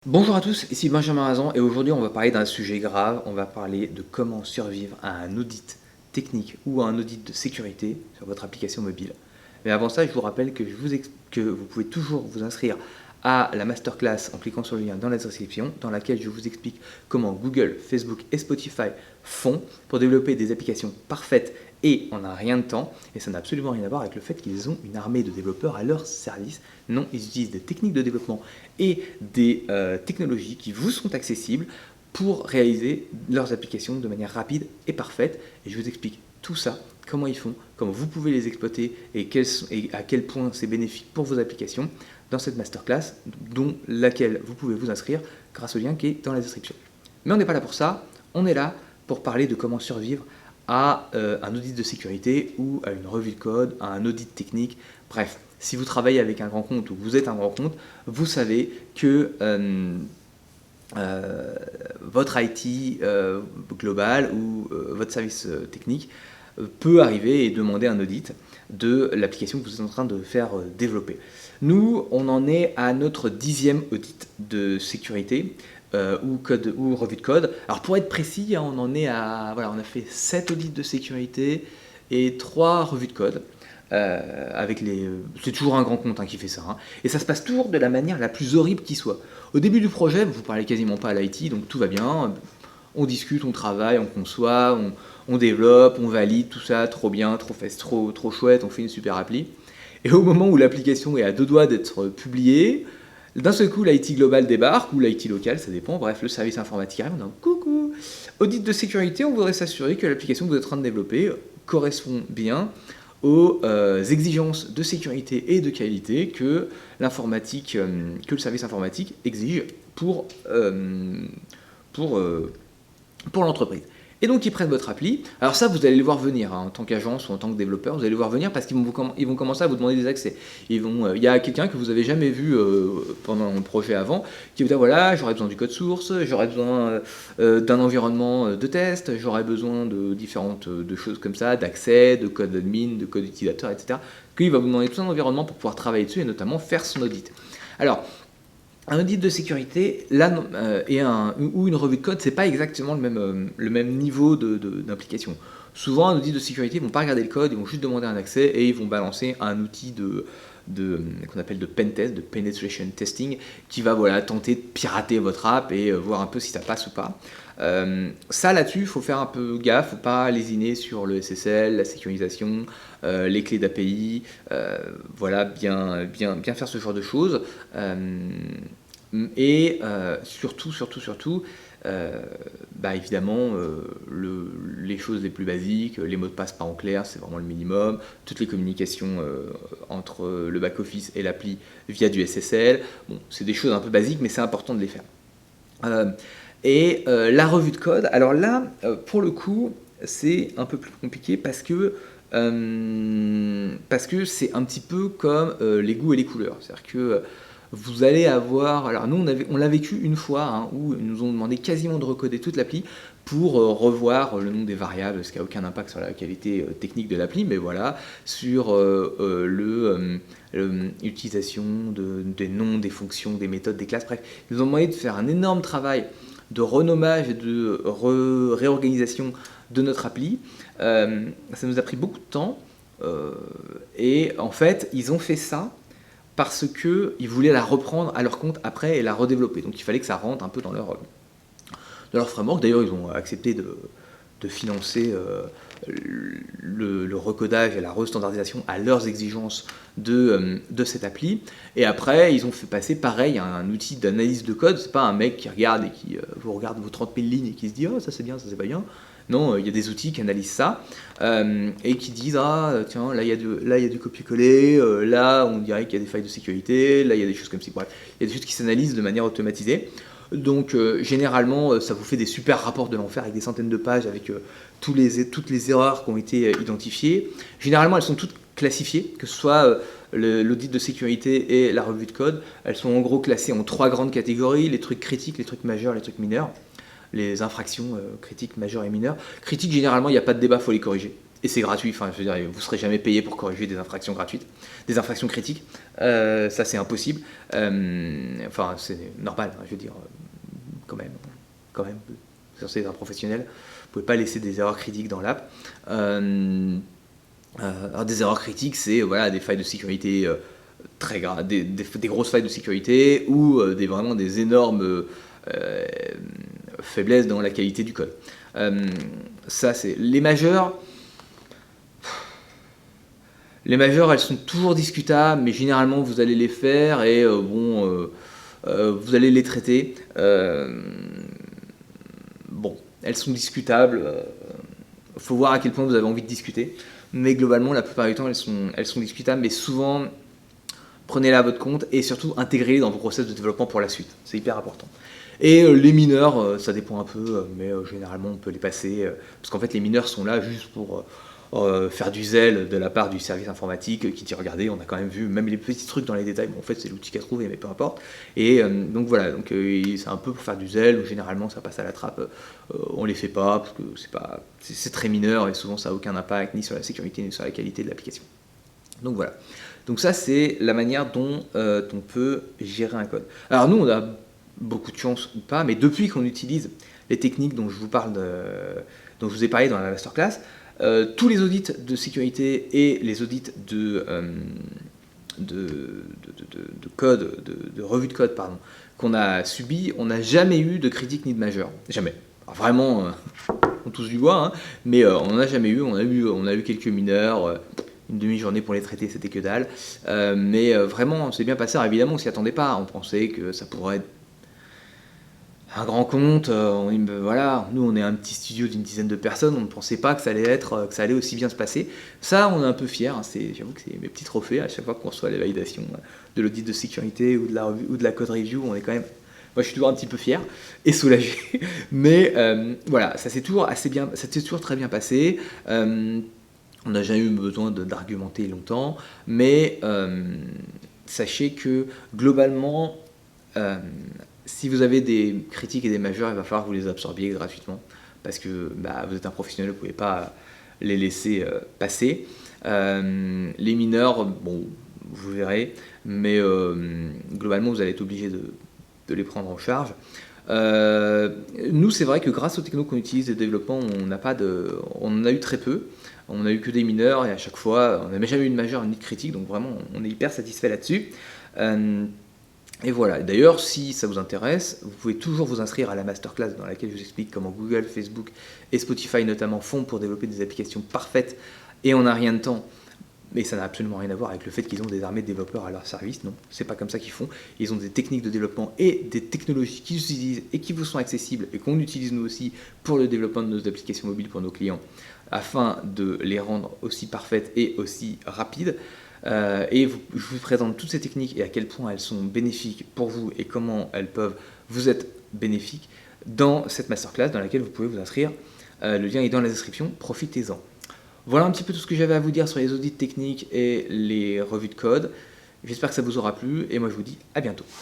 Bonjour à tous, ici Benjamin Razan et aujourd'hui on va parler d'un sujet grave, on va parler de comment survivre à un audit technique ou à un audit de sécurité sur votre application mobile. Mais avant ça, je vous rappelle que vous pouvez toujours vous inscrire à la masterclass en cliquant sur le lien dans la description, dans laquelle je vous explique comment Google, Facebook et Spotify font pour développer des applications parfaites et en un rien de temps. Et ça n'a absolument rien à voir avec le fait qu'ils ont une armée de développeurs à leur service. Non, ils utilisent des techniques de développement et des technologies qui vous sont accessibles pour réaliser leurs applications de manière rapide et parfaite. Et je vous explique tout ça, comment ils font, comment vous pouvez les exploiter et à quel point c'est bénéfique pour vos applications dans cette masterclass, dont laquelle vous pouvez vous inscrire grâce au lien qui est dans la description. Mais on n'est pas là pour ça, on est là pour parler de comment survivre à un audit de sécurité ou à une revue de code, à un audit technique. Bref, si vous travaillez avec un grand compte ou vous êtes un grand compte, vous savez que votre IT global ou votre service technique peut arriver et demander un audit de l'application que vous êtes en train de faire développer. Nous, on en est à notre 10e audit de sécurité ou revue de code. Alors pour être précis, on en est à, voilà, on a fait 7 audits de sécurité et 3 revues de code. C'est toujours un grand compte qui fait ça, et ça se passe toujours de la manière la plus horrible qui soit. Au début du projet, vous ne parlez quasiment pas à l'IT, donc tout va bien, on discute, on travaille, on conçoit, on développe, on valide, tout ça, trop bien, trop chouette, on fait une super appli. Et au moment où l'application est à deux doigts d'être publiée, d'un seul coup, l'IT global débarque, ou l'IT local, ça dépend, bref, le service informatique arrive, on dit coucou, audit de sécurité, on voudrait s'assurer que l'application que vous êtes en train de développer correspond bien aux exigences de sécurité et de qualité que l'informatique, que le service informatique exige pour l'entreprise. Et donc ils prennent votre appli. Alors ça, vous allez le voir venir en tant qu'agence ou en tant que développeur, vous allez le voir venir parce qu'ils vont commencer à vous demander des accès. Il y a quelqu'un que vous avez jamais vu pendant le projet avant qui vous dit voilà, j'aurais besoin du code source, j'aurais besoin d'un environnement de test, j'aurais besoin de différentes de choses comme ça, d'accès, de code admin, de code utilisateur, etc. Qu'il va vous demander tout un environnement pour pouvoir travailler dessus et notamment faire son audit. Alors, un audit de sécurité ou une revue de code, c'est pas exactement le même niveau d'implication. Souvent, un audit de sécurité, ils vont pas regarder le code, ils vont juste demander un accès et ils vont balancer un outil qu'on appelle de pen test, de penetration testing, qui va tenter de pirater votre app et voir un peu si ça passe ou pas. Ça là-dessus, il faut faire un peu gaffe, faut pas lésiner sur le SSL, la sécurisation, les clés d'API, bien faire ce genre de choses. Et surtout, évidemment, les choses les plus basiques, les mots de passe pas en clair, c'est vraiment le minimum. Toutes les communications entre le back-office et l'appli via du SSL. Bon, c'est des choses un peu basiques, mais c'est important de les faire. La revue de code, alors là, pour le coup, c'est un peu plus compliqué parce que c'est un petit peu comme les goûts et les couleurs. C'est-à-dire que vous allez avoir... Alors nous, on l'a vécu une fois, où ils nous ont demandé quasiment de recoder toute l'appli pour revoir le nom des variables, ce qui n'a aucun impact sur la qualité technique de l'appli, mais voilà, sur l'utilisation des noms, des fonctions, des méthodes, des classes, bref. Ils nous ont demandé de faire un énorme travail de renommage et de réorganisation de notre appli. Ça nous a pris beaucoup de temps, et en fait, ils ont fait ça parce qu'ils voulaient la reprendre à leur compte après et la redévelopper. Donc il fallait que ça rentre un peu dans leur framework. D'ailleurs, ils ont accepté de financer le recodage et la restandardisation à leurs exigences de cette appli. Et après, ils ont fait passer pareil à un outil d'analyse de code. C'est pas un mec qui regarde et qui vous regarde vos 30 000 lignes et qui se dit « Oh, ça c'est bien, ça c'est pas bien ». Non, il y a des outils qui analysent ça et qui disent « Ah, tiens, là il y a du copier-coller, là on dirait qu'il y a des failles de sécurité, là il y a des choses comme ça. » Bref, il y a des choses qui s'analysent de manière automatisée. Donc généralement, ça vous fait des super rapports de l'enfer avec des centaines de pages avec toutes les erreurs qui ont été identifiées. Généralement, elles sont toutes classifiées, que ce soit l'audit de sécurité et la revue de code. Elles sont en gros classées en 3 grandes catégories, les trucs critiques, les trucs majeurs, les trucs mineurs. Les infractions critiques, majeures et mineures. Critiques, généralement, il n'y a pas de débat, il faut les corriger. et c'est gratuit, enfin je veux dire, vous ne serez jamais payé pour corriger des infractions gratuites, des infractions critiques, ça c'est impossible, enfin c'est normal, hein, je veux dire, quand même, c'est censé être un professionnel, vous ne pouvez pas laisser des erreurs critiques dans l'app. Alors des erreurs critiques, c'est voilà, des failles de sécurité très graves, des grosses failles de sécurité ou vraiment des énormes faiblesses dans la qualité du code. Ça, c'est les majeures. Les majeures, elles sont toujours discutables, mais généralement vous allez les faire et vous allez les traiter. Bon, elles sont discutables. Faut voir à quel point vous avez envie de discuter. Mais globalement, la plupart du temps, elles sont discutables, mais souvent, prenez-les à votre compte et surtout intégrez-les dans vos process de développement pour la suite. C'est hyper important. Et les mineurs, ça dépend un peu, mais généralement on peut les passer, parce qu'en fait les mineurs sont là juste pour faire du zèle de la part du service informatique qui dit regardez, on a quand même vu même les petits trucs dans les détails, bon en fait c'est l'outil qui a trouvé, mais peu importe. Et donc voilà, donc c'est un peu pour faire du zèle, où généralement ça passe à la trappe, on les fait pas, parce que c'est très mineur et souvent ça n'a aucun impact ni sur la sécurité ni sur la qualité de l'application. Donc voilà. Donc ça c'est la manière dont on peut gérer un code. Alors nous on a beaucoup de chance ou pas, mais depuis qu'on utilise les techniques dont je vous ai parlé dans la masterclass, tous les audits de sécurité et les audits de code, de revue de code, pardon, qu'on a subi, on n'a jamais eu de critique ni de majeur. Jamais. Alors vraiment, on touche du bois, hein, mais on n'en a jamais eu. On a eu quelques mineurs, une demi-journée pour les traiter, c'était que dalle. Mais vraiment, c'est bien passé. Alors, évidemment, on s'y attendait pas. On pensait que ça pourrait être un grand compte, voilà, nous on est un petit studio d'une dizaine de personnes, on ne pensait pas que ça allait aussi bien se passer. Ça, on est un peu fiers, hein, j'avoue que c'est mes petits trophées à chaque fois qu'on reçoit les validations de l'audit de sécurité ou de la code review, on est quand même, moi je suis toujours un petit peu fier et soulagé, mais voilà, ça s'est toujours très bien passé. On n'a jamais eu besoin d'argumenter longtemps, mais sachez que globalement, si vous avez des critiques et des majeurs, il va falloir que vous les absorbiez gratuitement parce que vous êtes un professionnel, vous ne pouvez pas les laisser passer. Les mineurs, bon, vous verrez, mais globalement, vous allez être obligé de les prendre en charge. Nous, c'est vrai que grâce aux technos qu'on utilise de développement, on en a eu très peu. On n'a eu que des mineurs et à chaque fois, on n'a jamais eu de majeur ni de critique, donc vraiment, on est hyper satisfait là-dessus. Et voilà, d'ailleurs, si ça vous intéresse, vous pouvez toujours vous inscrire à la masterclass dans laquelle je vous explique comment Google, Facebook et Spotify notamment font pour développer des applications parfaites et en un rien de temps. Mais ça n'a absolument rien à voir avec le fait qu'ils ont des armées de développeurs à leur service, non, c'est pas comme ça qu'ils font. Ils ont des techniques de développement et des technologies qu'ils utilisent et qui vous sont accessibles et qu'on utilise nous aussi pour le développement de nos applications mobiles pour nos clients, afin de les rendre aussi parfaites et aussi rapides. Je vous présente toutes ces techniques et à quel point elles sont bénéfiques pour vous et comment elles peuvent vous être bénéfiques dans cette masterclass dans laquelle vous pouvez vous inscrire. Le lien est dans la description, profitez-en. Voilà un petit peu tout ce que j'avais à vous dire sur les audits techniques et les revues de code. J'espère que ça vous aura plu et moi je vous dis à bientôt.